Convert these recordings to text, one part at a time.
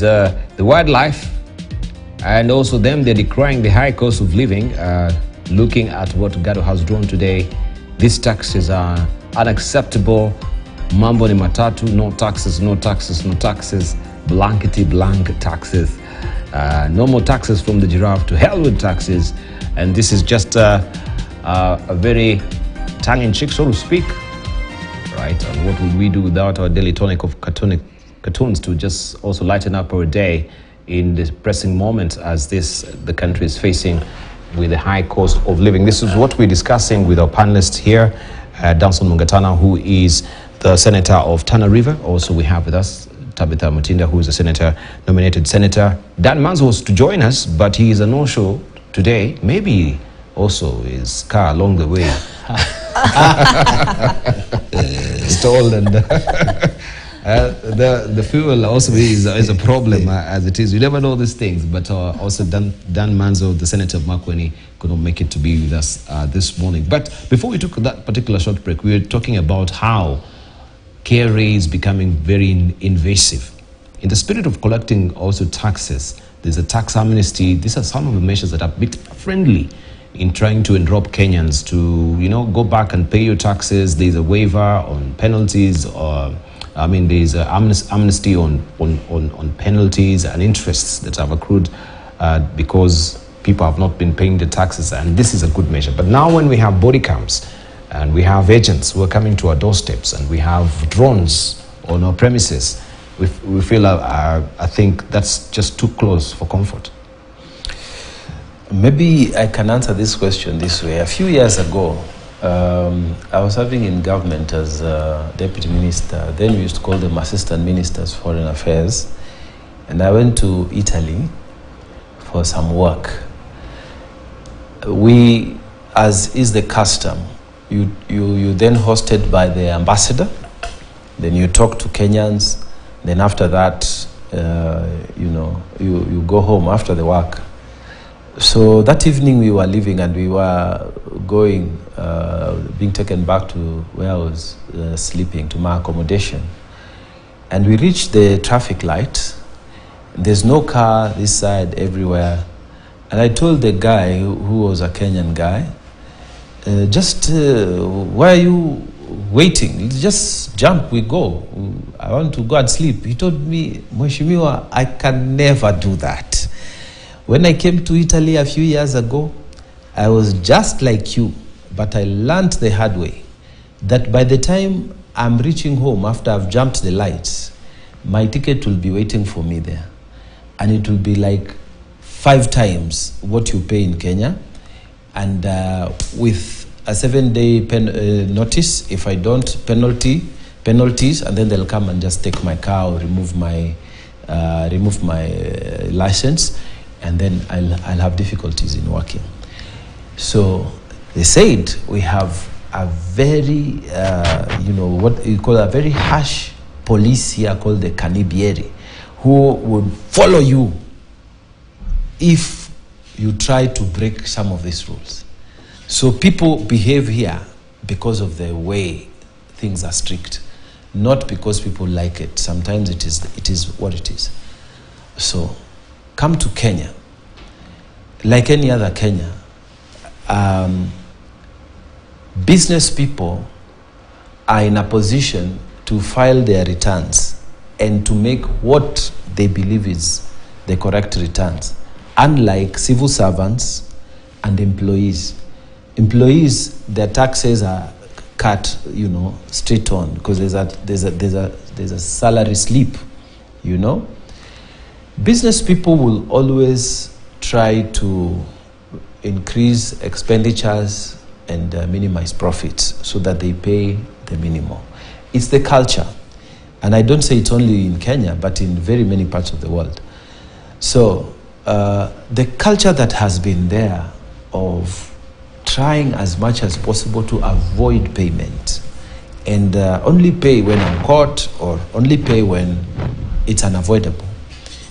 is the wildlife, and also them, they're decrying the high cost of living. Looking at what Gado has drawn today, these taxes are unacceptable. Mambo ni matatu, no taxes, no taxes, no taxes, blankety blank taxes. No more taxes from the giraffe, to hell with taxes. And this is just a very tongue-in-cheek, so to speak, right? And what would we do without our daily tonic of cartoons to just also lighten up our day in this pressing moment as the country is facing with the high cost of living. This is what we're discussing with our panelists here. Danson Mungatana, who is the senator of Tana River. Also, we have with us Tabitha Mutinda, who is a senator, nominated senator. Dan Manzo was to join us, but he is a no-show today. Maybe also his car along the way stalled, and the fuel also is a problem as it is. You never know these things, but also Dan Manzo, the senator of Makueni, could not make it to be with us this morning. But before we took that particular short break, we were talking about how KRA is becoming very invasive. In the spirit of collecting also taxes, there's a tax amnesty. These are some of the measures that are a bit friendly in trying to enrope Kenyans to, you know, go back and pay your taxes. There's a waiver on penalties, or there's amnesty on penalties and interests that have accrued because people have not been paying the taxes, and this is a good measure. But now when we have body cams and we have agents who are coming to our doorsteps and we have drones on our premises, we feel, I think that's just too close for comfort. Maybe I can answer this question this way. A few years ago, I was serving in government as a deputy minister. Then we used to call them assistant ministers for foreign affairs. And I went to Italy for some work. We, as is the custom, you then hosted by the ambassador. Then you talk to Kenyans. Then after that, you go home after the work. So that evening we were leaving and we were going, being taken back to where I was sleeping, to my accommodation. And we reached the traffic light. There's no car this side, everywhere. And I told the guy, who was a Kenyan guy, why are you waiting? Just jump, we go. I want to go and sleep. He told me, Mheshimiwa, I can never do that. When I came to Italy a few years ago, I was just like you, but I learned the hard way that by the time I'm reaching home after I've jumped the lights, my ticket will be waiting for me there. And it will be like 5 times what you pay in Kenya. And with a 7-day notice, if I don't, penalties, and then they'll come and just take my car or remove my license. And then I'll have difficulties in working. So they said we have a very, what you call a very harsh police here called the Canibieri, who would follow you if you try to break some of these rules. So people behave here because of the way things are strict, not because people like it. Sometimes it is what it is. So come to Kenya, like any other Kenya, business people are in a position to file their returns and to make what they believe is the correct returns, unlike civil servants and employees. Employees, their taxes are cut, straight on, because there's a salary slip, Business people will always try to increase expenditures and minimize profits so that they pay the minimum. It's the culture. And I don't say it's only in Kenya, but in very many parts of the world. So the culture that has been there of trying as much as possible to avoid payment and only pay when I'm caught or only pay when it's unavoidable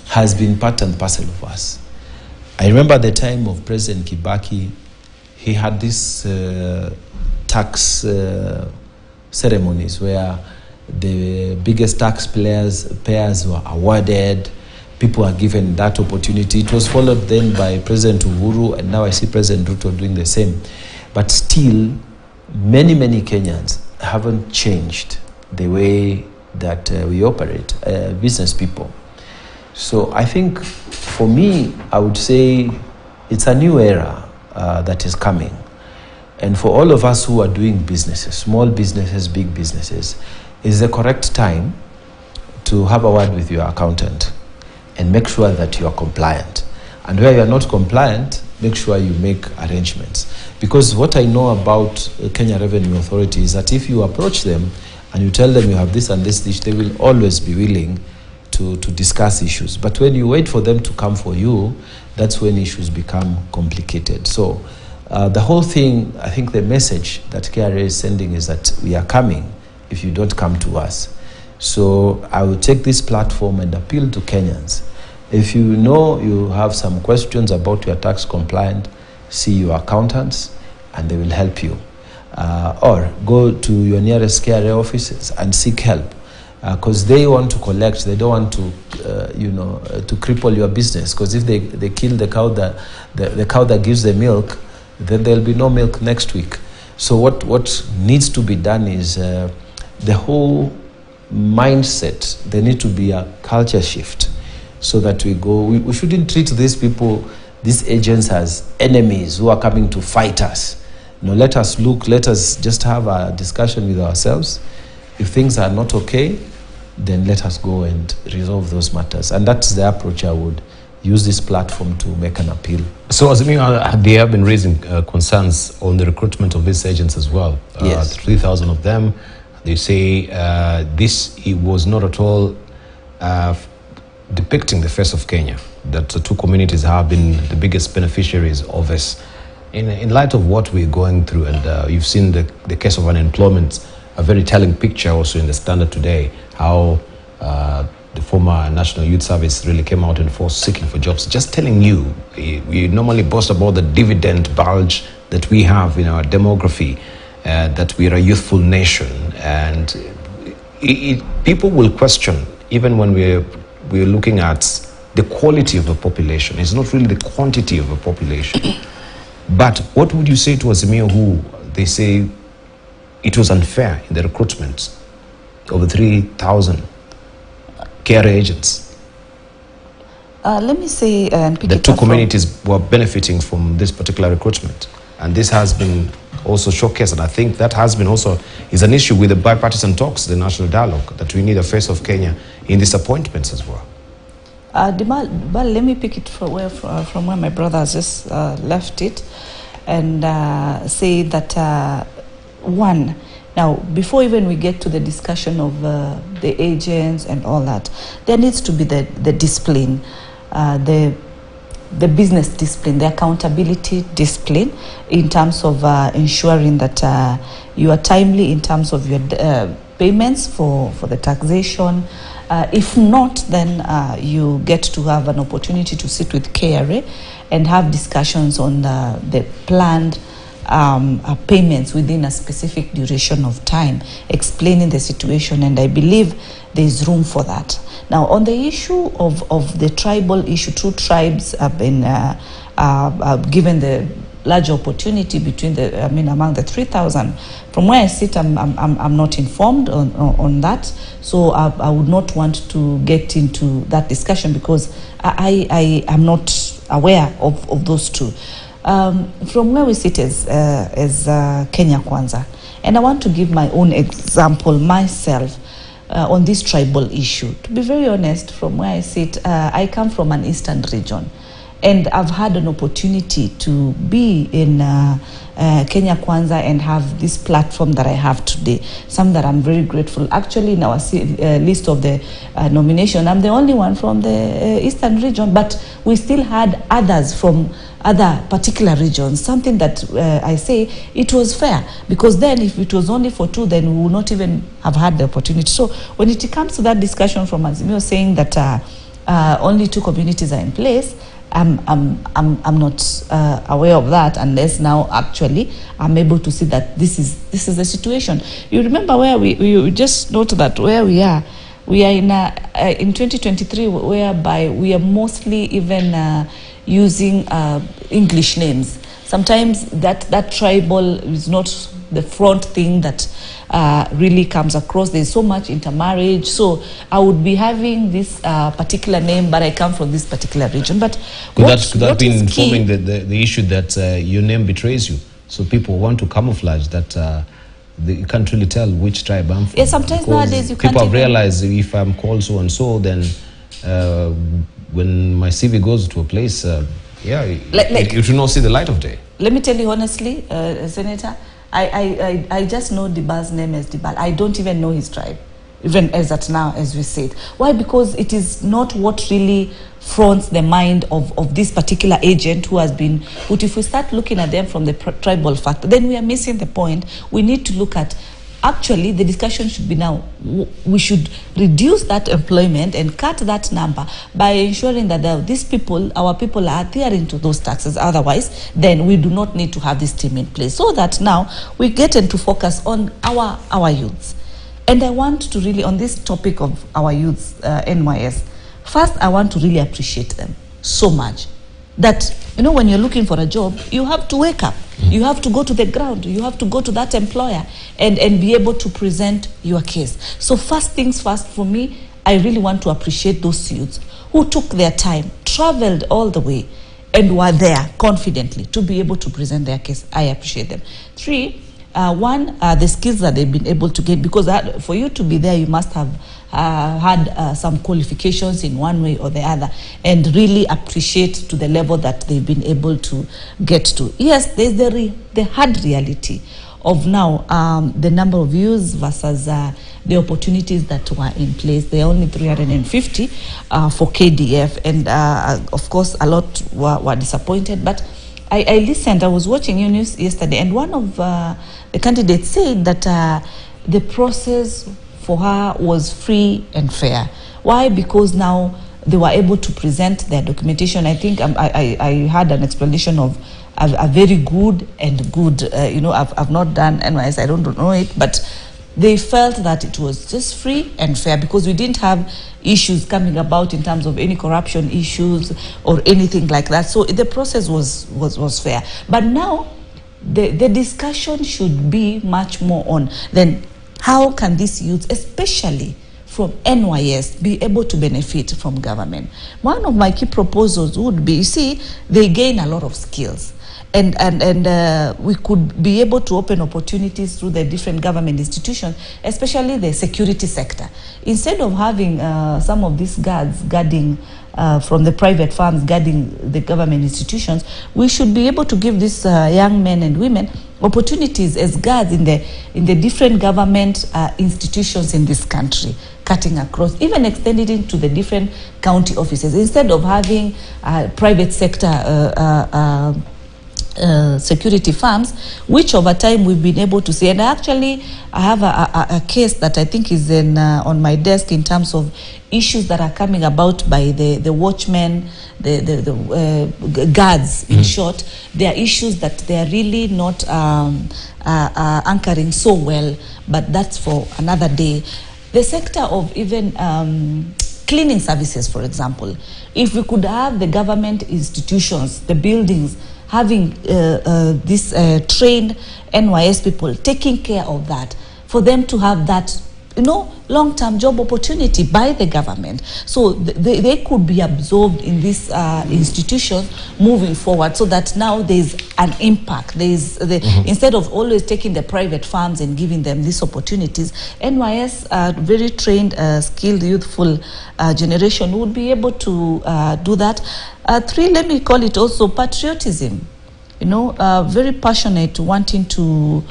has been part and parcel of us. I remember the time of President Kibaki, he had these tax ceremonies where the biggest tax payers were awarded, people are given that opportunity. It was followed then by President Uhuru, and now I see President Ruto doing the same. But still, many Kenyans haven't changed the way that we operate, business people. So I think, for me, I would say it's a new era that is coming. And for all of us who are doing businesses, small businesses, big businesses, is the correct time to have a word with your accountant and make sure that you are compliant. And where you are not compliant, make sure you make arrangements. Because what I know about Kenya Revenue Authority is that if you approach them and you tell them you have this and this dish, they will always be willing to discuss issues. But when you wait for them to come for you, that's when issues become complicated. So the whole thing, I think the message that KRA is sending is that we are coming if you don't come to us. So I will take this platform and appeal to Kenyans. If you know you have some questions about your tax compliance, see your accountants and they will help you. Or go to your nearest KRA offices and seek help. Because they want to collect, they don't want to, to cripple your business. Because if they kill the cow that gives the milk, then there'll be no milk next week. So what needs to be done is the whole mindset. There need to be a culture shift, so that we shouldn't treat these people, these agents, as enemies who are coming to fight us. Let us just have a discussion with ourselves. If things are not okay, then let us go and resolve those matters. And that's the approach I would use this platform to make an appeal. So, Azimio, they have been raising concerns on the recruitment of these agents as well. Yes. 3,000 of them. They say it was not at all depicting the face of Kenya, that the two communities have been the biggest beneficiaries of this. In light of what we're going through, and you've seen the case of unemployment, a very telling picture also in the Standard today, how the former National Youth Service really came out in force seeking for jobs. Just telling you, we normally boast about the dividend bulge that we have in our demography, that we are a youthful nation, and people will question, even when we're looking at the quality of the population. It's not really the quantity of the population. But what would you say to Azimio, who they say it was unfair in the recruitment of 3,000 KRA agents? Let me say, the two communities were benefiting from this particular recruitment, and this has been also showcased, and I think that has been also is an issue with the bipartisan talks, the national dialogue, that we need a face of Kenya in these appointments as well. But let me pick it from where my brother has just left it, and say that one, now before even we get to the discussion of the agents and all that, there needs to be the discipline, the business discipline, the accountability discipline, in terms of ensuring that you are timely in terms of your payments for the taxation. If not, then you get to have an opportunity to sit with KRA and have discussions on the planned payments within a specific duration of time, explaining the situation, and I believe there is room for that. Now, on the issue of the tribal issue, two tribes have been given the large opportunity among the 3,000. From where I sit, I'm not informed on that, so I would not want to get into that discussion, because I am not aware of those two. From where we sit as Kenya Kwanza, and I want to give my own example myself on this tribal issue. To be very honest, from where I sit, I come from an eastern region, and I've had an opportunity to be in Kenya Kwanza and have this platform that I have today, something that I'm very grateful. Actually, in our list of the nomination, I'm the only one from the eastern region, but we still had others from other particular regions, something that I say it was fair, because then if it was only for two, then we would not even have had the opportunity. So when it comes to that discussion from Azimio saying that only two communities are in place, I'm not aware of that, unless now actually I'm able to see that this is the situation. You remember where we just note that where we are, we are in 2023 whereby we are mostly even using English names. Sometimes that tribal is not the front thing that really comes across. There's so much intermarriage. So I would be having this particular name, but I come from this particular region. But could that be informing the issue that your name betrays you? So people want to camouflage that you can't really tell which tribe I'm from. Yeah, sometimes nowadays you can't. People have realized if I'm called so and so, then when my CV goes to a place, it will not see the light of day. Let me tell you honestly, Senator, I just know Dibal's name as Dibal. I don't even know his tribe, even as at now, as we said. Why? Because it is not what really fronts the mind of this particular agent who has been put. If we start looking at them from the tribal factor, then we are missing the point. We need to look at, actually, the discussion should be now, we should reduce that employment and cut that number by ensuring that these people, our people, are adhering to those taxes. Otherwise, then we do not need to have this team in place, so that now we get into focus on our youths. And I want to really, on this topic of our youths, NYS, first I want to really appreciate them so much that, you know, when you're looking for a job, you have to wake up. You have to go to the ground. You have to go to that employer and be able to present your case. So first things first, for me, I really want to appreciate those youths who took their time, traveled all the way, and were there confidently to be able to present their case. I appreciate them. Three, one, the skills that they've been able to get, because for you to be there, you must have had some qualifications in one way or the other, and really appreciate to the level that they've been able to get to. Yes, there's the hard reality of now the number of youths versus the opportunities that were in place. There are only 350 for KDF, and of course a lot were disappointed. But I listened, I was watching your news yesterday, and one of the candidates said that the process for her was free and fair. Why? Because now they were able to present their documentation. I think I had an explanation of a very good and good, you know, I've not done NYS, I don't know it, but they felt that it was just free and fair because we didn't have issues coming about in terms of any corruption issues or anything like that. So the process was fair. But now the discussion should be much more on then how can these youths, especially from NYS, be able to benefit from government. One of my key proposals would be, you see, they gain a lot of skills. And we could be able to open opportunities through the different government institutions, especially the security sector. Instead of having some of these guards guarding from the private firms guarding the government institutions, we should be able to give these young men and women opportunities as guards in the different government institutions in this country, cutting across, even extending it to the different county offices. Instead of having private sector security firms, which over time we've been able to see. And actually, I have a case that I think is on my desk in terms of issues that are coming about by the watchmen, the guards, in short. There are issues that they are really not anchoring so well, but that's for another day. The sector of even cleaning services, for example, if we could have the government institutions, the buildings, having these trained NYS people taking care of that, for them to have that, you know, long-term job opportunity by the government. So they could be absorbed in this institution moving forward, so that now there's an impact. There's instead of always taking the private firms and giving them these opportunities, NYS, very trained, skilled, youthful generation would be able to do that. Three, let me call it also patriotism. You know, very passionate, wanting to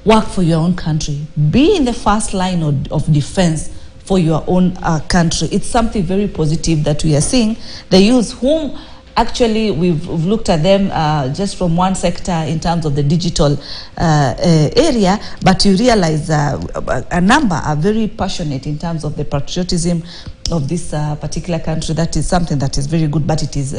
work for your own country. Be in the first line of defense for your own country. It's something very positive that we are seeing. The youth whom actually we've looked at them just from one sector in terms of the digital area, but you realize a number are very passionate in terms of the patriotism of this particular country. That is something that is very good, but it is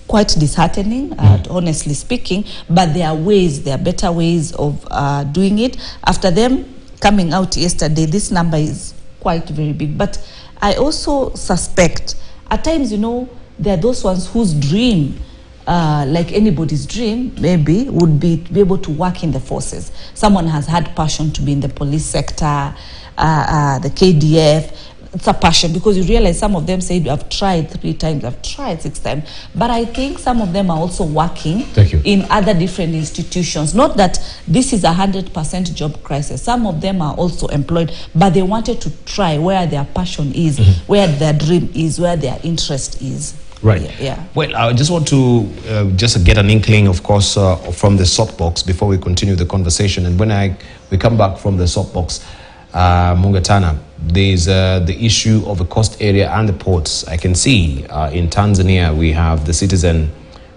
quite disheartening, honestly speaking. But there are ways, there are better ways of doing it. After them coming out yesterday, this number is quite very big. But I also suspect at times, you know, there are those ones whose dream, like anybody's dream, maybe would be able to work in the forces. Someone has had passion to be in the police sector, the KDF. It's a passion, because you realize some of them say, I've tried 3 times, I've tried 6 times. But I think some of them are also working in other different institutions. Not that this is 100% job crisis. Some of them are also employed, but they wanted to try where their passion is, where their dream is, where their interest is. Right. Yeah. Well, I just want to just get an inkling, of course, from the soapbox before we continue the conversation. And when we come back from the soapbox, Mungatana, there's the issue of the coast area and the ports. I can see in Tanzania we have the Citizen,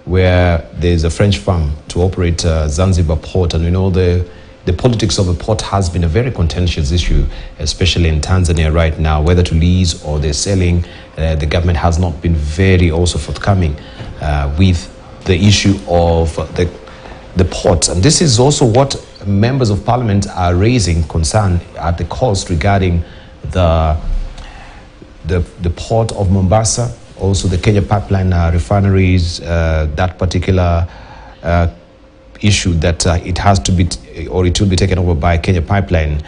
where there's a French firm to operate Zanzibar port, and we know the politics of the port has been a very contentious issue, especially in Tanzania right now, whether to lease or they're selling. The government has not been very also forthcoming with the issue of the ports. And this is also what members of parliament are raising concern at the cost regarding the port of Mombasa, also the Kenya pipeline refineries, that particular issue that it has to be, or it will be taken over by Kenya pipeline.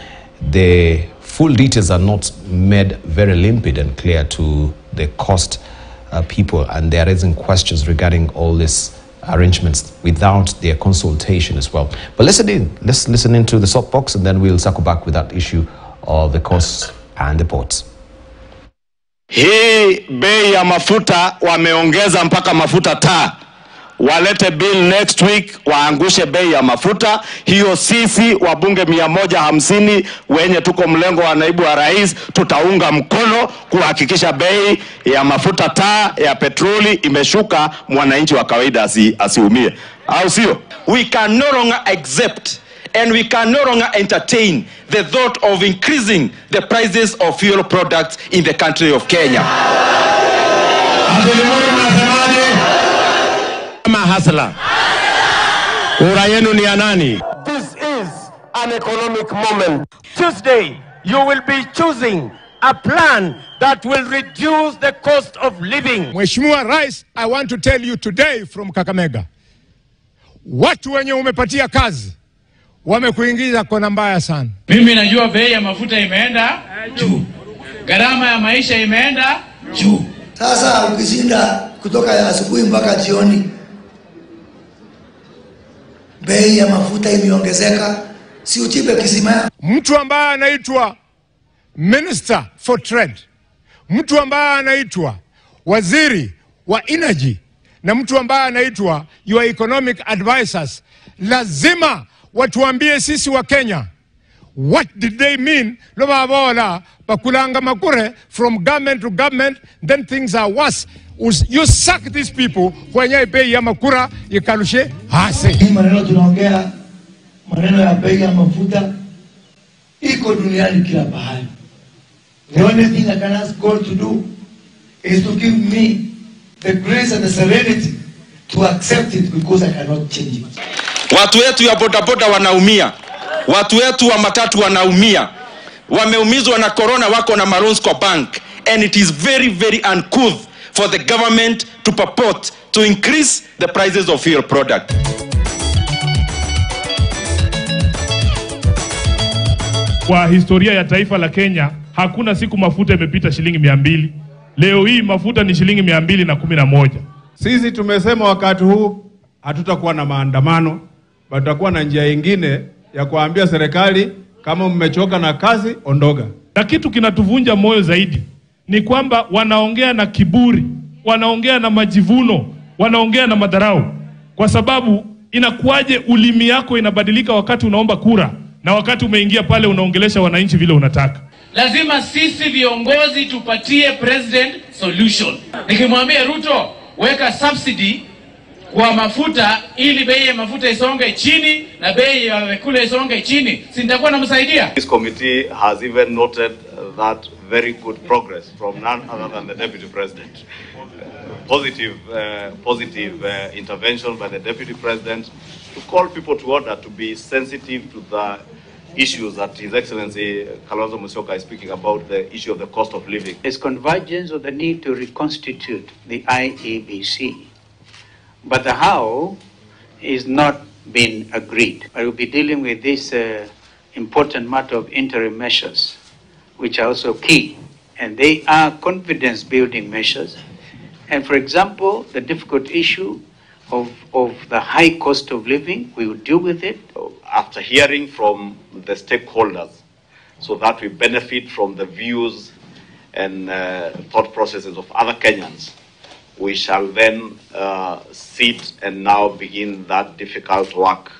The full details are not made very limpid and clear to the cost people, and they are raising questions regarding all these arrangements without their consultation as well. But let's listen into the soapbox, and then we'll circle back with that issue of the costs and the ports. Hii bei ya mafuta wameongeza mpaka mafuta taa. Walete bill next week, waangushe bei ya mafuta. Hiyo sisi wabunge 150 wenye tuko mlengo wa naibu wa rais tutaunga mkono kuhakikisha bei ya mafuta taa ya petroli imeshuka, mwananchi wa kawaida asiumie. Au sio? We can no longer accept and we can no longer entertain the thought of increasing the prices of fuel products in the country of Kenya. Hasla. Kura yenu ni ya nani? This is an economic moment. Tuesday, you will be choosing a plan that will reduce the cost of living. Mheshimiwa Rais, I want to tell you today from Kakamega, watu wenye umepatia kazi wamekuingiza kona mbaya sana. Mimi najua bei ya mafuta imeenda juu, gharama ya maisha imeenda juu. Sasa ukishinda kutoka asubuhi mpaka jioni, bei ya mafuta imeongezeka, si uchibe kisima. Mtu ambaye anaitwa Minister for Trade, mtu ambaye anaitwa Waziri wa Energy, na mtu ambaye anaitwa your economic advisors, lazima watuambie sisi wa Kenya, what did they mean? Lobabola bakulanga makure from government to government, then things are worse. You suck these people kwenye bei ya makura ikalushe hasi. Hii maneno tunaongea, maneno ya bei ya mafuta iko duniani kila pahali. The only thing I can ask God to do is to give me the grace and the serenity to accept it, because I cannot change it. Watu wetu ya bodaboda wanaumia. Watu wetu wa matatu wanaumia. Wameumizwa na corona, wako na loans kwa bank, and it is very very uncouth for the government to purport to increase the prices of fuel product. Kwa historia ya taifa la Kenya, hakuna siku mafuta imepita shilingi 200. Leo hii mafuta ni shilingi 211. Sisi tumesema wakati huu hatutakuwa na maandamano, bali tutakuwa na njia nyingine ya kuambia serikali, kama mmechoka na kazi, ondoka. Na kitu kinatuvunja moyo zaidi ni kwamba wanaongea na kiburi, wanaongea na majivuno, wanaongea na madharau. Kwa sababu inakuaje ulimi yako inabadilika wakati unaomba kura, na wakati umeingia pale unaongelesha wananchi vile unataka. Lazima sisi viongozi tupatie president solution. Nikimwambia Ruto, weka subsidy kwa mafuta ili bei ya mafuta isonge chini na bei ya vyakula isonge chini, si nitakuwa namsaidia? This committee has even noted that very good progress from none other than the Deputy President. Positive intervention by the Deputy President to call people to order to be sensitive to the issues that His Excellency Kalonzo Musyoka is speaking about, the issue of the cost of living. There's convergence of the need to reconstitute the IEBC, but the how is not been agreed. I will be dealing with this important matter of interim measures, which are also key, and they are confidence-building measures. And for example, the difficult issue of the high cost of living, we will deal with it. After hearing from the stakeholders, so that we benefit from the views and thought processes of other Kenyans, we shall then sit and now begin that difficult work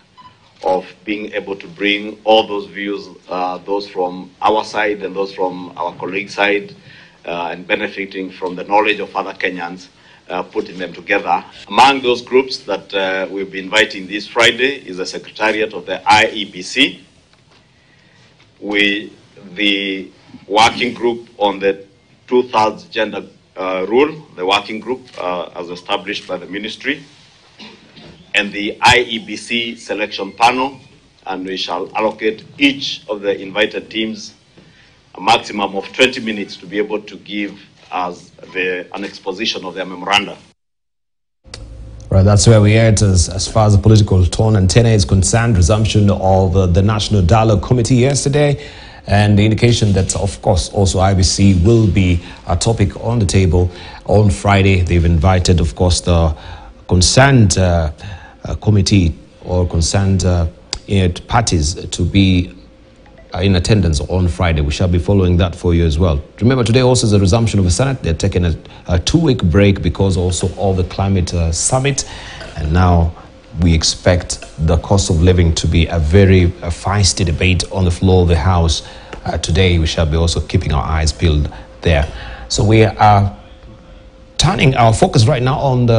of being able to bring all those views, those from our side and those from our colleague side, and benefiting from the knowledge of other Kenyans, putting them together. Among those groups that we'll be inviting this Friday is the Secretariat of the IEBC, the working group on the 2/3 gender rule, the working group as established by the ministry, and the IEBC selection panel, and we shall allocate each of the invited teams a maximum of 20 minutes to be able to give us an exposition of their memoranda. Right, that's where we are at as far as the political tone and tenor is concerned. Resumption of the National Dialogue Committee yesterday, and the indication that, of course, also IBC will be a topic on the table on Friday. They've invited, of course, the concerned committee or concerned parties to be in attendance on Friday. We shall be following that for you as well. Remember, today also is a resumption of the Senate. They're taking a 2-week break because also of the climate summit. And now we expect the cost of living to be a very feisty debate on the floor of the House. Today, we shall be also keeping our eyes peeled there. So we are turning our focus right now on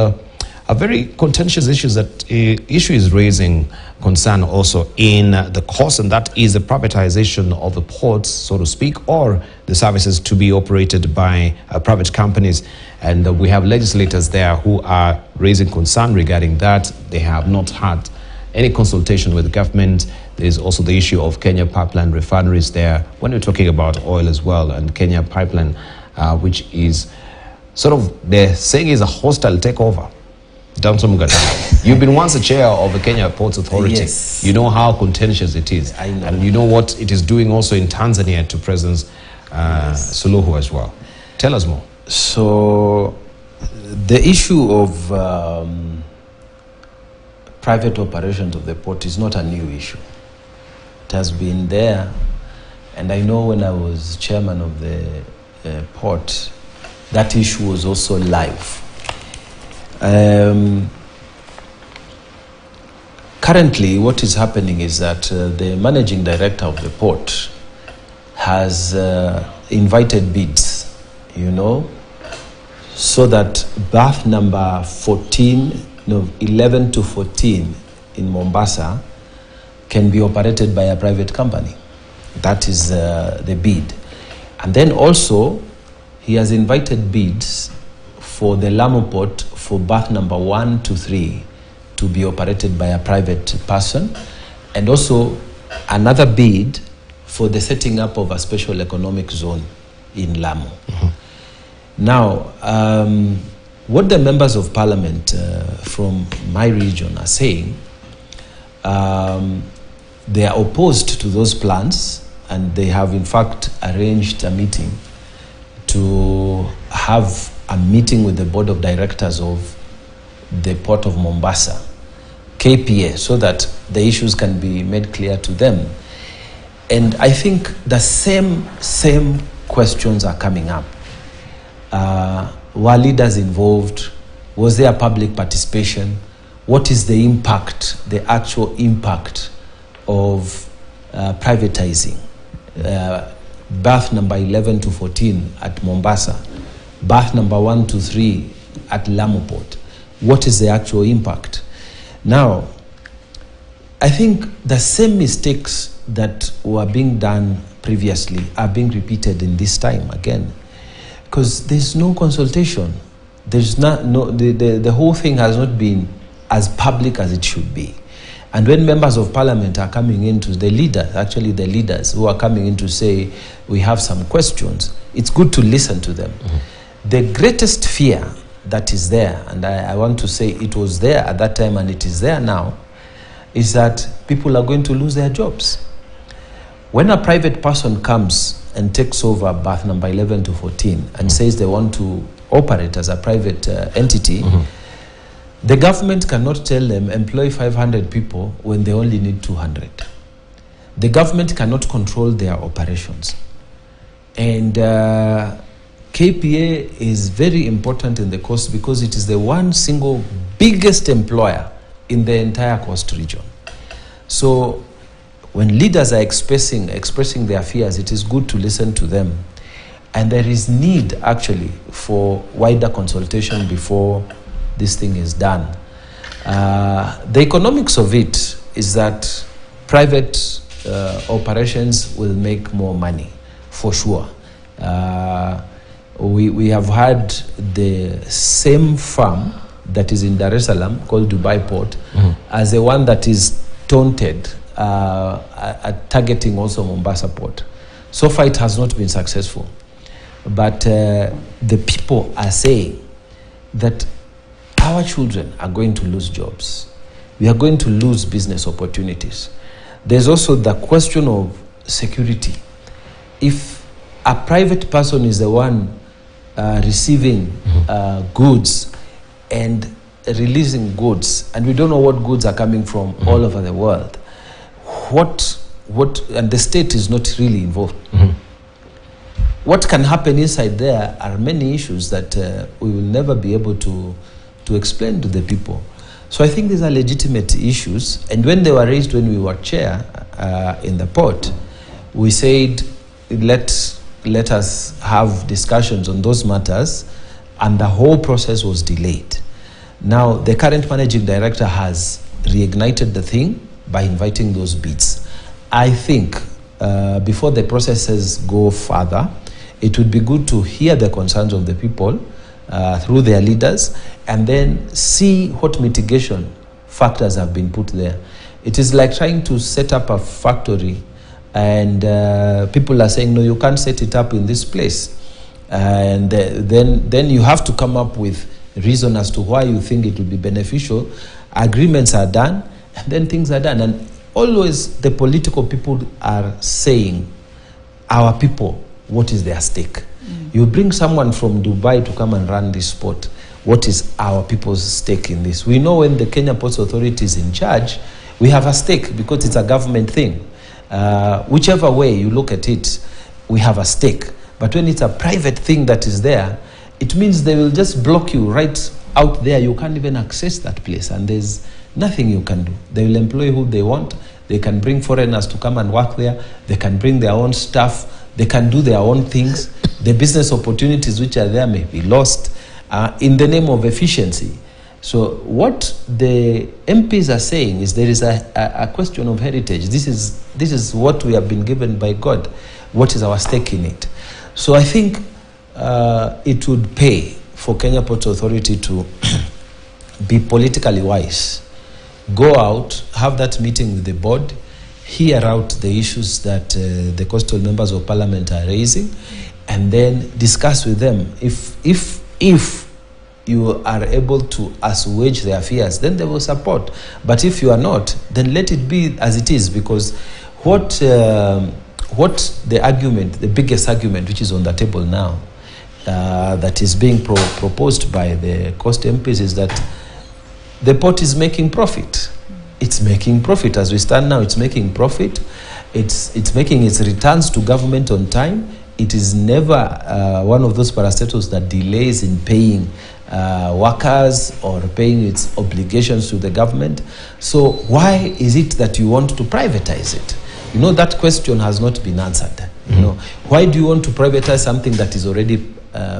a very contentious issue is raising concern also in the cost, and that is the privatization of the ports, so to speak, or the services to be operated by private companies. And we have legislators there who are raising concern regarding that. They have not had any consultation with the government. There's also the issue of Kenya Pipeline refineries there, when we're talking about oil as well, and Kenya Pipeline, which is sort of, they're saying is a hostile takeover. You've been once a chair of the Kenya Ports Authority. Yes. You know how contentious it is. I know. And you know what it is doing also in Tanzania to President Suluhu as well. Tell us more. So the issue of private operations of the port is not a new issue. It has been there, and I know when I was chairman of the port, that issue was also live. Currently, what is happening is that the managing director of the port has invited bids, so that berth number 11 to 14 in Mombasa can be operated by a private company. That is the bid. And then also, he has invited bids for the Lamu port for berth number 1 to 3 to be operated by a private person, and also another bid for the setting up of a special economic zone in Lamu. Now, what the members of parliament from my region are saying, they are opposed to those plans, and they have in fact arranged a meeting to have a meeting with the board of directors of the port of Mombasa, KPA, so that the issues can be made clear to them. And I think the same questions are coming up. Were leaders involved? Was there public participation? What is the impact, the actual impact of privatizing? Berth number 11 to 14 at Mombasa, berth number 1 to 3 at Lamu Port. What is the actual impact? Now, I think the same mistakes that were being done previously are being repeated in this time again, because there's no consultation. There's the whole thing has not been as public as it should be. And when members of parliament are coming in to the leaders who are coming in to say, we have some questions, it's good to listen to them. The greatest fear that is there, and I want to say it was there at that time and it is there now, is that people are going to lose their jobs. When a private person comes and takes over berth number 11 to 14 and says they want to operate as a private entity, the government cannot tell them employ 500 people when they only need 200. The government cannot control their operations. And KPA is very important in the coast because it is the one single biggest employer in the entire coast region. So when leaders are expressing their fears, it is good to listen to them. And there is need actually for wider consultation before this thing is done. The economics of it is that private operations will make more money, for sure. We have had the same firm that is in Dar es Salaam, called Dubai Port, as the one that is taunted at targeting also Mombasa Port. So far it has not been successful. But the people are saying that our children are going to lose jobs. We are going to lose business opportunities. There's also the question of security. If a private person is the one receiving goods and releasing goods, and we don't know what goods are coming from all over the world, and the state is not really involved. What can happen inside there are many issues that we will never be able to explain to the people. So I think these are legitimate issues, and when they were raised when we were chair in the port, we said let us have discussions on those matters, and the whole process was delayed. Now the current managing director has reignited the thing by inviting those bids. I think before the processes go further, it would be good to hear the concerns of the people through their leaders, and then see what mitigation factors have been put there. It is like trying to set up a factory, and people are saying, no, you can't set it up in this place. And then you have to come up with reason as to why you think it will be beneficial. Agreements are done, and then things are done. And always the political people are saying, our people, what is their stake? You bring someone from Dubai to come and run this port. What is our people's stake in this? We know when the Kenya Ports Authority is in charge, we have a stake because it's a government thing. Whichever way you look at it, we have a stake. But when it's a private thing that is there, it means they will just block you right out there. You can't even access that place, and there's nothing you can do. They will employ who they want. They can bring foreigners to come and work there. They can bring their own staff. They can do their own things. The business opportunities which are there may be lost in the name of efficiency. So what the MPs are saying is there is a question of heritage. This is what we have been given by God. What is our stake in it? So I think it would pay for Kenya Ports Authority to be politically wise. Go out, have that meeting with the board, hear out the issues that the coastal members of parliament are raising, and then discuss with them. If you are able to assuage their fears, then they will support. But if you are not, then let it be as it is, because what the argument, the biggest argument which is on the table now, that is being proposed by the coast MPs, is that the port is making profit. It's making profit as we stand now. It's making profit. It's making its returns to government on time. It is never one of those parastatals that delays in paying workers or paying its obligations to the government. So why is it that you want to privatize it? You know, that question has not been answered. You know, why do you want to privatize something that is already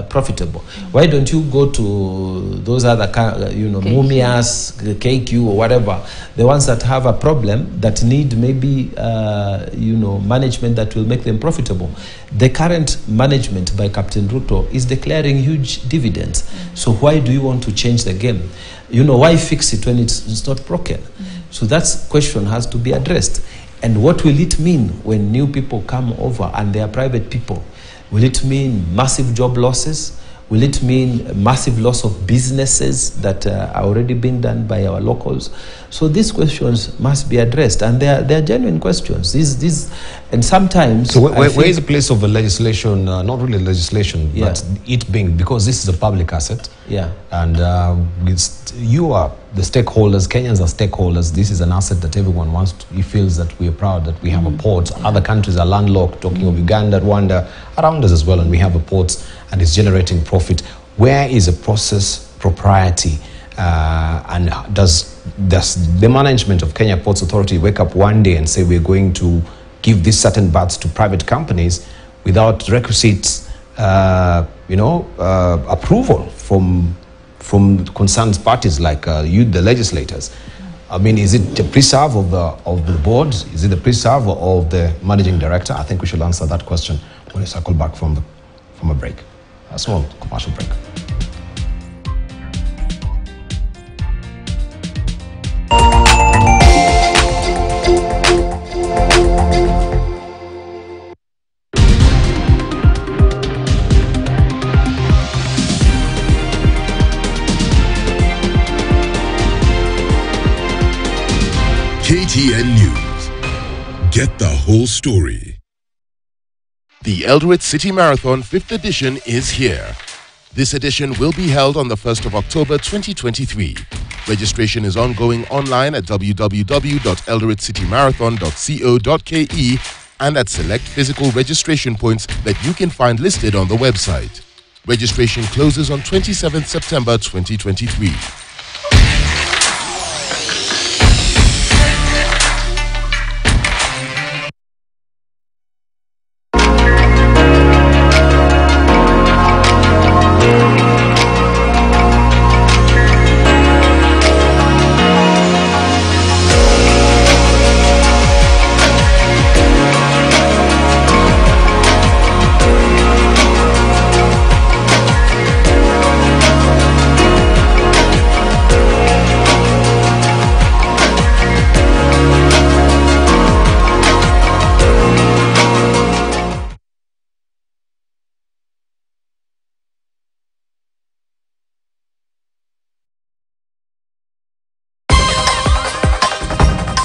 profitable? Why don't you go to those other, Mumias, KQ or whatever, the ones that have a problem that need maybe, management that will make them profitable? The current management by Captain Ruto is declaring huge dividends. So why do you want to change the game? You know, why fix it when it's not broken? So that question has to be addressed. And what will it mean when new people come over and they are private people? Will it mean massive job losses? Will it mean massive loss of businesses that are already being done by our locals? So these questions must be addressed, and they are genuine questions. And sometimes. So where is the place of the legislation? Not really legislation, Yeah. but it being, because this is a public asset. Yeah. And you are the stakeholders. Kenyans are stakeholders. This is an asset that everyone wants. He feels that we are proud that we have a port. Other countries are landlocked. Talking of Uganda, Rwanda, around us as well, and we have a port, and it's generating profit. Where is the process propriety? And does the management of Kenya Ports Authority wake up one day and say we're going to give these certain berths to private companies without requisite, approval from concerned parties like you, the legislators? I mean, is it the pre-serve of the board? Is it the pre-serve of the managing director? I think we should answer that question when we circle back from a break, a small commercial break. KTN News. Get the whole story. The Eldoret City Marathon 5th edition is here. This edition will be held on the 1st of October 2023. Registration is ongoing online at www.eldoretcitymarathon.co.ke and at select physical registration points that you can find listed on the website. Registration closes on 27th September 2023.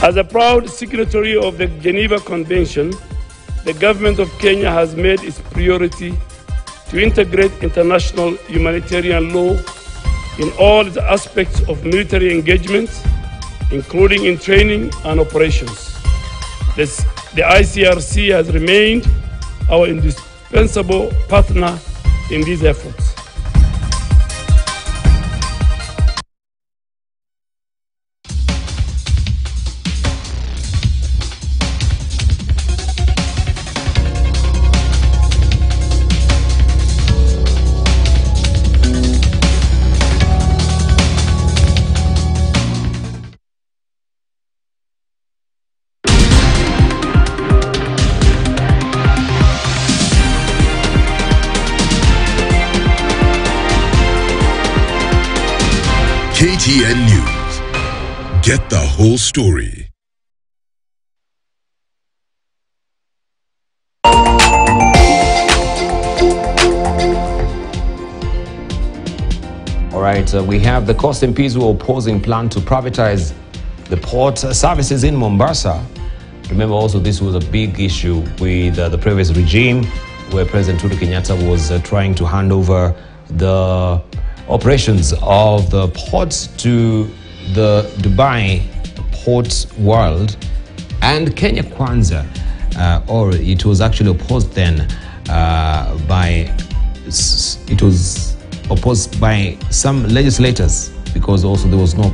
As a proud signatory of the Geneva Convention, the government of Kenya has made its priority to integrate international humanitarian law in all the aspects of military engagements, including in training and operations. The ICRC has remained our indispensable partner in these efforts. KTN News. Get the whole story. All right, we have the coast MPs who are opposing plan to privatize the port services in Mombasa. Remember also this was a big issue with the previous regime where President Uhuru Kenyatta was trying to hand over the operations of the ports to the Dubai port world and Kenya Kwanza, or it was actually opposed then by some legislators because also there was no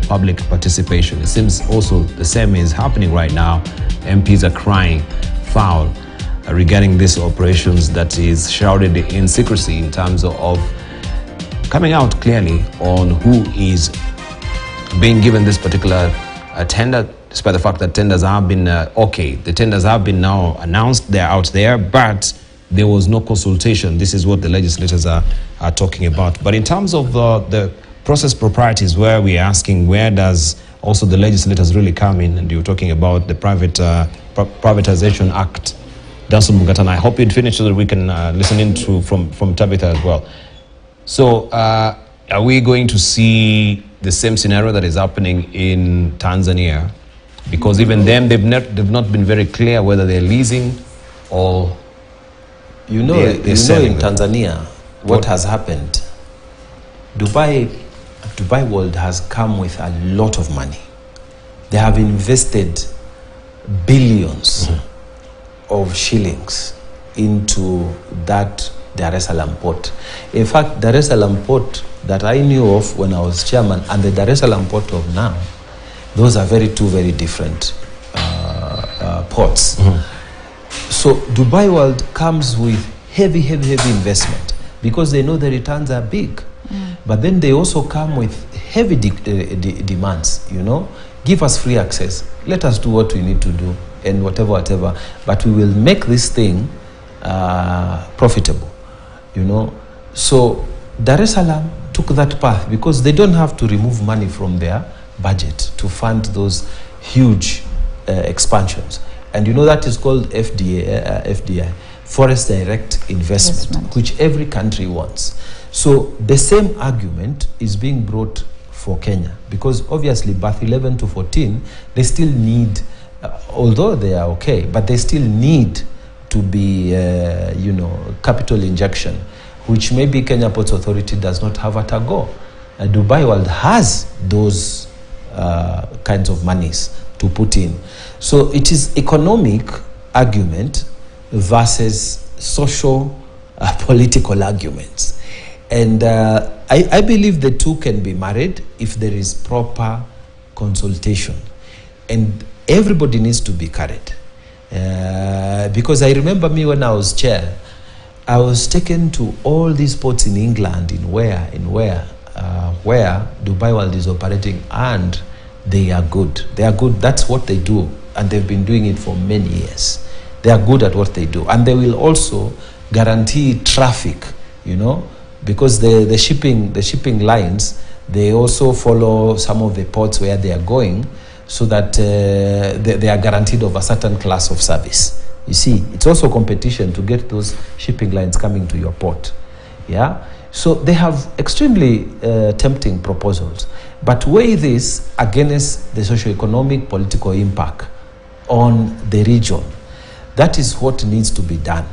public participation. It seems also the same is happening right now. MPs are crying foul regarding these operations that is shrouded in secrecy in terms of coming out clearly on who is being given this particular tender, despite the fact that tenders have been the tenders have been now announced, they're out there, but there was no consultation. This is what the legislators are talking about. But in terms of the process proprieties, where we're asking where does also the legislators really come in, and you're talking about the Privatization Act. Danson Mugatana, I hope you'd finish so that we can listen in to from Tabitha as well. So are we going to see the same scenario that is happening in Tanzania? Because even them, they've not been very clear whether they're leasing or they're in Tanzania, what has happened? Dubai World has come with a lot of money. They have invested billions of shillings into that Dar es Salaam port. In fact, Dar es Salaam port that I knew of when I was chairman and the Dar es Salaam port of now, those are two very different ports. So Dubai World comes with heavy investment because they know the returns are big. But then they also come with heavy demands, Give us free access. Let us do what we need to do and whatever. But we will make this thing profitable, So Dar es Salaam took that path because they don't have to remove money from their budget to fund those huge expansions. And that is called FDI, Forest Direct Investment, which every country wants. So the same argument is being brought for Kenya because obviously Bath 11 to 14, they still need, although they are okay, but they still need to be, capital injection, which maybe Kenya Ports Authority does not have at a go. Dubai World has those kinds of monies to put in. So it is economic argument versus social political arguments. And I believe the two can be married if there is proper consultation. And everybody needs to be carried. Because I remember me when I was chair, I was taken to all these ports in England, where Dubai World is operating, and they are good. They are good. That's what they do, and they've been doing it for many years. They are good at what they do, and they will also guarantee traffic, because the shipping lines, they also follow some of the ports where they are going, so that they are guaranteed of a certain class of service. You see, it's also competition to get those shipping lines coming to your port. Yeah, so they have extremely tempting proposals, but weigh this against the socio-economic political impact on the region. That is what needs to be done,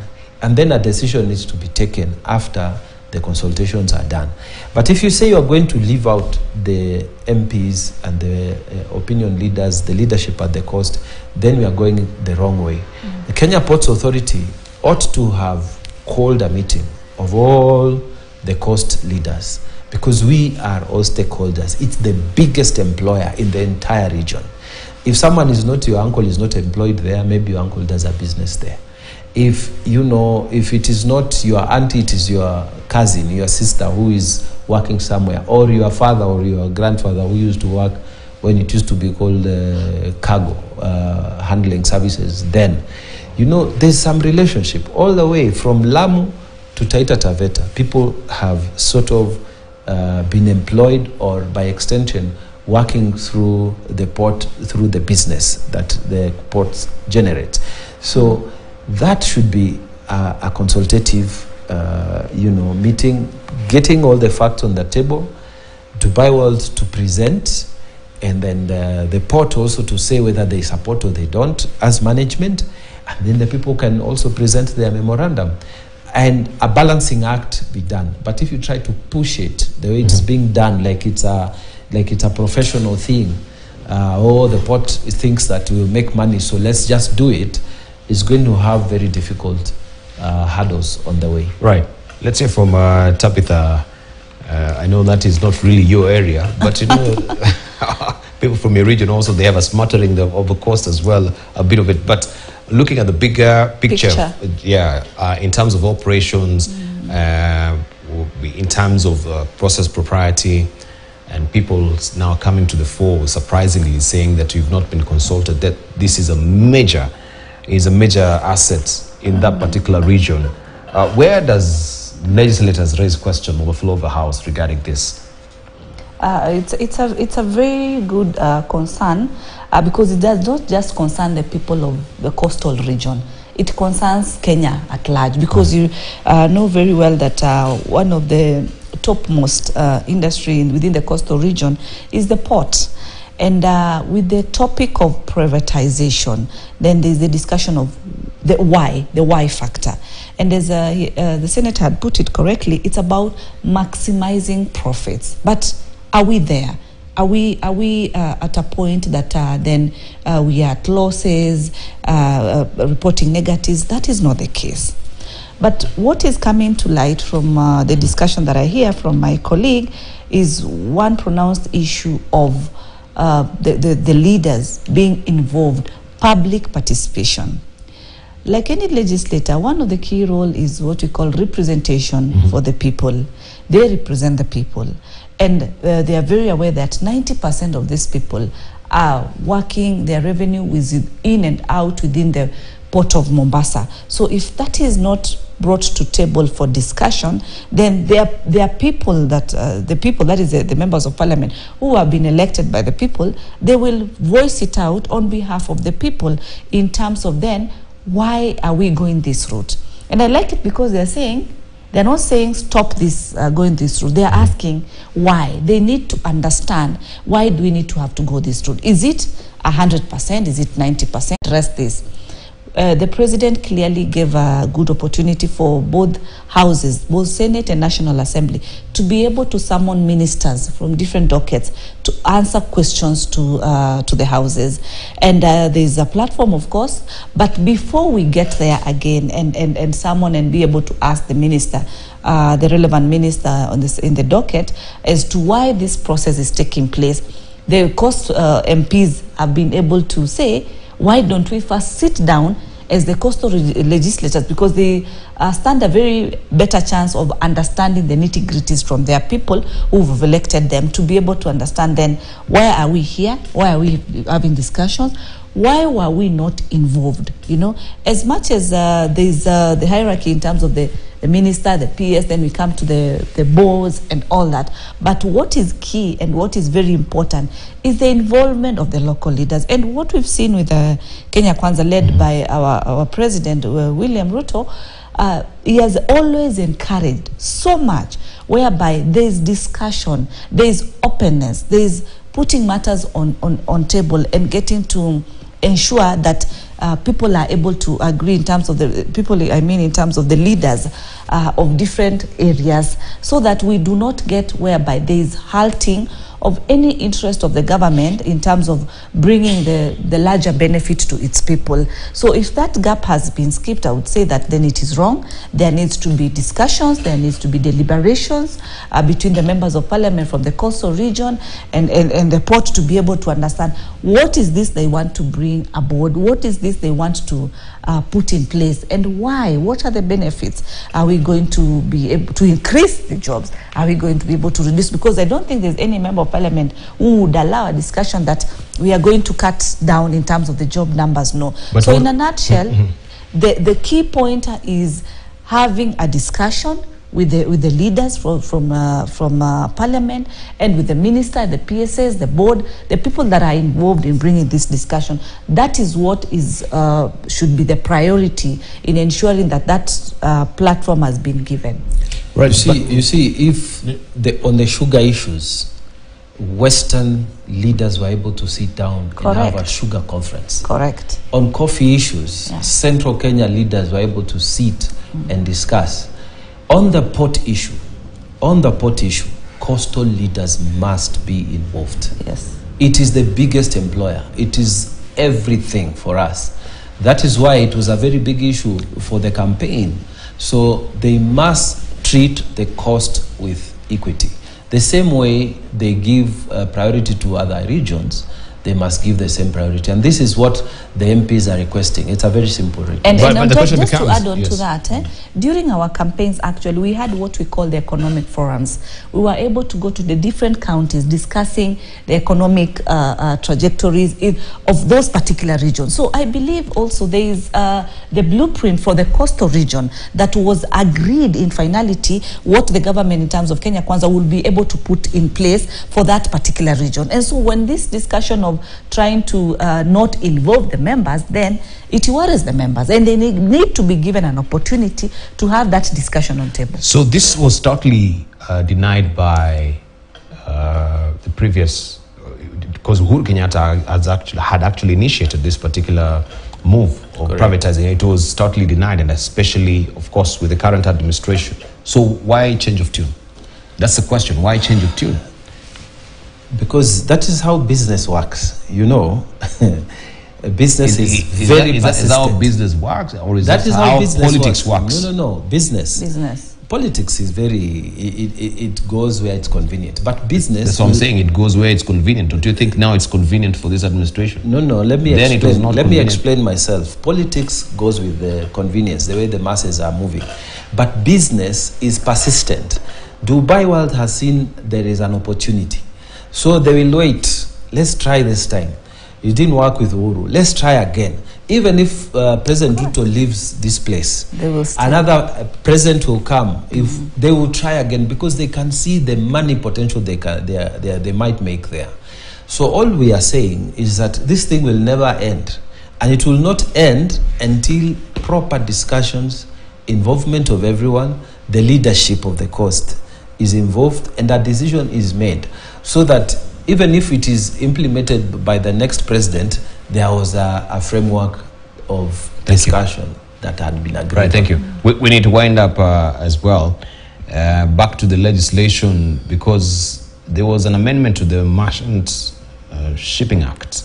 and then a decision needs to be taken after the consultations are done. But if you say you are going to leave out the MPs and the opinion leaders, the leadership at the coast, then we are going the wrong way. The Kenya Ports Authority ought to have called a meeting of all the coast leaders, because we are all stakeholders. It's the biggest employer in the entire region. If someone is not, your uncle is not employed there, maybe your uncle does a business there. If if it is not your auntie, it is your cousin, your sister who is working somewhere, or your father or your grandfather who used to work when it used to be called cargo handling services. Then, there's some relationship all the way from Lamu to Taita Taveta. People have sort of been employed, or by extension, working through the port, through the business that the ports generate. So that should be a consultative, meeting, getting all the facts on the table, Dubai World to present, and then the port also to say whether they support or they don't as management, and then the people can also present their memorandum, and a balancing act be done. But if you try to push it the way it's being done, like it's a professional thing, or the port thinks that we will make money, so let's just do it, is going to have very difficult hurdles on the way. Right. Let's say from Tabitha, I know that is not really your area, but people from your region also, they have a smattering of the coast as well, a bit of it. But looking at the bigger picture. In terms of operations, in terms of process propriety, and people now coming to the fore, surprisingly saying that you've not been consulted, that this is a major asset in that particular region. Where does legislators raise question on the floor of the House regarding this? It's a very good concern because it does not just concern the people of the coastal region. It concerns Kenya at large, because you know very well that one of the topmost industry within the coastal region is the port. And with the topic of privatization, then there's the discussion of the why factor. And as the Senator had put it correctly, it's about maximizing profits. But are we there? Are we at a point that then we are at losses, reporting negatives? That is not the case. But what is coming to light from the discussion that I hear from my colleague is one pronounced issue of the leaders being involved, public participation. Like any legislator, one of the key roles is what we call representation for the people. They represent the people. And they are very aware that 90% of these people are working, their revenue is in and out within the port of Mombasa. So if that is not brought to table for discussion, then there are people that, that is the members of parliament who have been elected by the people, they will voice it out on behalf of the people in terms of then, why are we going this route? And I like it because they're saying, they're not saying stop this, going this route. They're asking why. They need to understand, why do we need to have to go this route? Is it 100%? Is it 90%? Rest this. The president clearly gave a good opportunity for both houses, both Senate and National Assembly, to be able to summon ministers from different dockets to answer questions to the houses. And there's a platform, of course, but before we get there again and summon and be able to ask the minister, the relevant minister on this, in the docket, as to why this process is taking place, the coast MPs have been able to say, why don't we first sit down as the coastal legislators, because they stand a very better chance of understanding the nitty-gritties from their people who have elected them, to be able to understand then, why are we here? Why are we having discussions? Why were we not involved? You know, as much as there's the hierarchy in terms of the minister, the PS, then we come to the boards and all that. But what is key and what is very important is the involvement of the local leaders. And what we've seen with Kenya Kwanza, led by our president, William Ruto, he has always encouraged so much, whereby there's discussion, there's openness, there's putting matters on table and getting to ensure that people are able to agree in terms of the people, I mean in terms of the leaders of different areas, so that we do not get whereby there is halting of any interest of the government in terms of bringing the larger benefit to its people. So if that gap has been skipped, I would say that then it is wrong. There needs to be discussions, there needs to be deliberations between the members of parliament from the coastal region and the port, to be able to understand what is this they want to bring aboard, what is this they want to put in place, and why, what are the benefits? Are we going to be able to increase the jobs? Are we going to be able to reduce? Because I don't think there's any member of parliament who would allow a discussion that we are going to cut down in terms of the job numbers. No. But so in a nutshell, the key point is having a discussion with the leaders from parliament, and with the minister, the PSAs, the board, the people that are involved in bringing this discussion. That is what is should be the priority in ensuring that platform has been given. Right. You see, if on the sugar issues, Western leaders were able to sit down and have a sugar conference. Correct. On coffee issues, Central Kenya leaders were able to sit and discuss. On the port issue, coastal leaders must be involved. Yes. It is the biggest employer. It is everything for us. That is why it was a very big issue for the campaign. So they must treat the coast with equity. The same way they give priority to other regions, they must give the same priority. And this is what the MPs are requesting. It's a very simple request. And just to add on to that, during our campaigns, actually, we had what we call the economic forums. We were able to go to the different counties discussing the economic trajectories of those particular regions. So I believe also there is the blueprint for the coastal region that was agreed in finality, what the government in terms of Kenya Kwanza will be able to put in place for that particular region. And so when this discussion of trying to not involve the members, then it worries the members, and they need to be given an opportunity to have that discussion on table. So this was totally denied by the previous, because Uhuru Kenyatta had actually initiated this particular move of privatizing. It was totally denied, and especially, of course, with the current administration. So why change of tune? That's the question. Why change of tune? Because that is how business works, you know. Business is very persistent. Is that how business works, or is that how politics works? No. Business. Politics is it goes where it's convenient, but business. That's what I'm saying. It goes where it's convenient. Don't you think now it's convenient for this administration? No. Let me explain. Let me explain myself. Politics goes with the convenience, the way the masses are moving, but business is persistent. Dubai World has seen there is an opportunity. So they will wait. Let's try this time. It didn't work with Uhuru. Let's try again. Even if President Ruto leaves this place, another president will come. If they will try again, because they can see the money potential they might make there. So all we are saying is that this thing will never end, and it will not end until proper discussions, involvement of everyone, the leadership of the coast is involved, and a decision is made, so that even if it is implemented by the next president, there was a framework of discussion that had been agreed. Right, thank you. We need to wind up as well. Back to the legislation, because there was an amendment to the Merchant Shipping Act,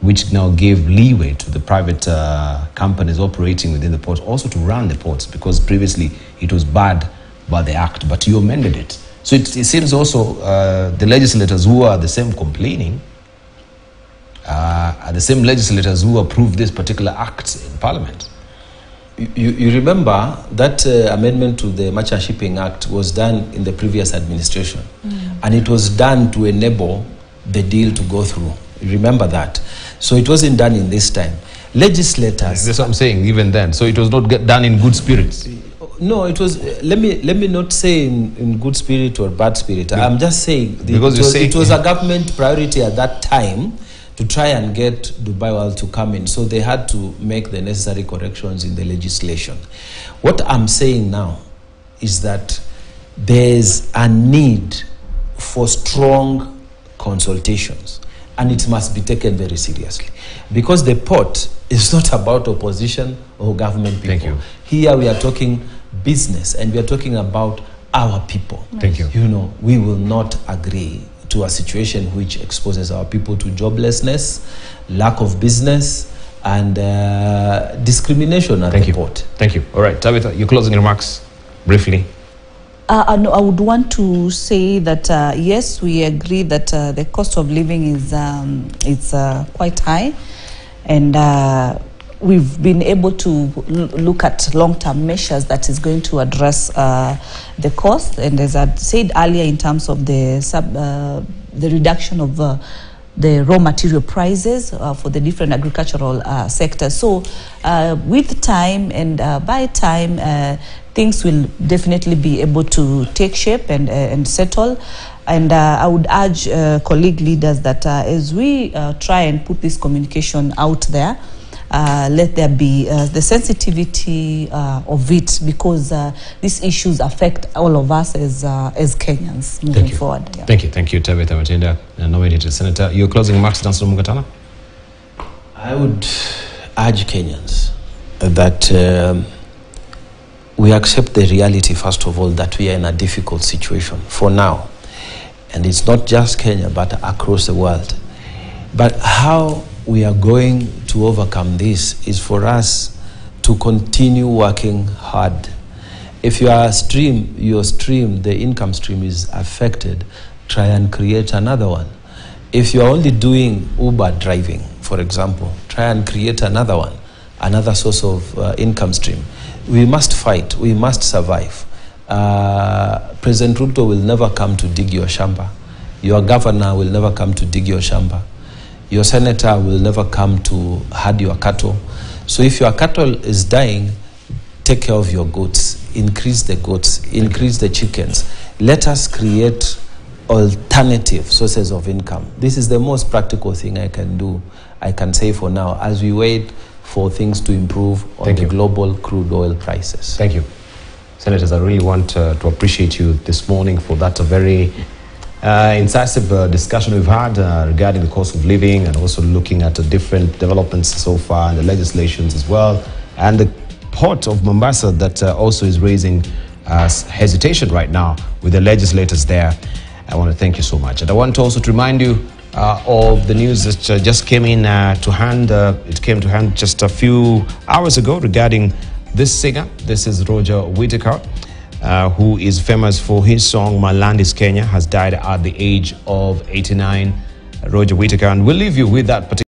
which now gave leeway to the private companies operating within the port also to run the ports, because previously it was barred by the act, but you amended it. So it seems also the legislators who are the same complaining are the same legislators who approved this particular act in Parliament. You remember that amendment to the Merchant Shipping Act was done in the previous administration, and it was done to enable the deal to go through. You remember that? So it wasn't done in this time. Legislators... That's what I'm saying, even then. So it was not done in good spirits. No, it was. Let me not say in good spirit or bad spirit. I'm just saying it was a government priority at that time to try and get Dubai World to come in. So they had to make the necessary corrections in the legislation. What I'm saying now is that there's a need for strong consultations, and it must be taken very seriously, because the port is not about opposition or government people. Thank you. Here we are talking business, and we are talking about our people. Thank you. You know, we will not agree to a situation which exposes our people to joblessness, lack of business, and discrimination at the port. Thank you. All right, Tabitha, your closing remarks, briefly. No, I would want to say that yes, we agree that the cost of living is quite high, and we've been able to look at long-term measures that is going to address the cost. And as I said earlier, in terms of the reduction of the raw material prices for the different agricultural sectors. So with time and by time, things will definitely be able to take shape and settle. And I would urge colleague leaders that as we try and put this communication out there, let there be the sensitivity of it, because these issues affect all of us as Kenyans moving forward. Yeah. Thank you, Tabitha Matinda, nominated Senator. Your closing remarks, Councillor Mugatana? I would urge Kenyans that we accept the reality, first of all, that we are in a difficult situation for now. And it's not just Kenya, but across the world. But how we are going to overcome this is for us to continue working hard. If your stream, the income stream is affected, try and create another one. If you are only doing Uber driving, for example, try and create another one, another source of income stream. We must fight, we must survive. President Ruto will never come to dig your shamba. Your governor will never come to dig your shamba. Your senator will never come to herd your cattle. So if your cattle is dying, take care of your goats, increase the chickens. Let us create alternative sources of income. This is the most practical thing I can do, I can say for now, as we wait for things to improve on the global crude oil prices. Thank you. Senators, I really want to appreciate you this morning for that very incisive discussion we've had regarding the cost of living, and also looking at the different developments so far and the legislations as well, and the port of Mombasa that also is raising hesitation right now with the legislators there. I want to thank you so much. And I want also to remind you of the news that just came in to hand. It came to hand just a few hours ago regarding this singer. This is Roger Whittaker, who is famous for his song My Land is Kenya, has died at the age of 89. Roger Whittaker, and we'll leave you with that particular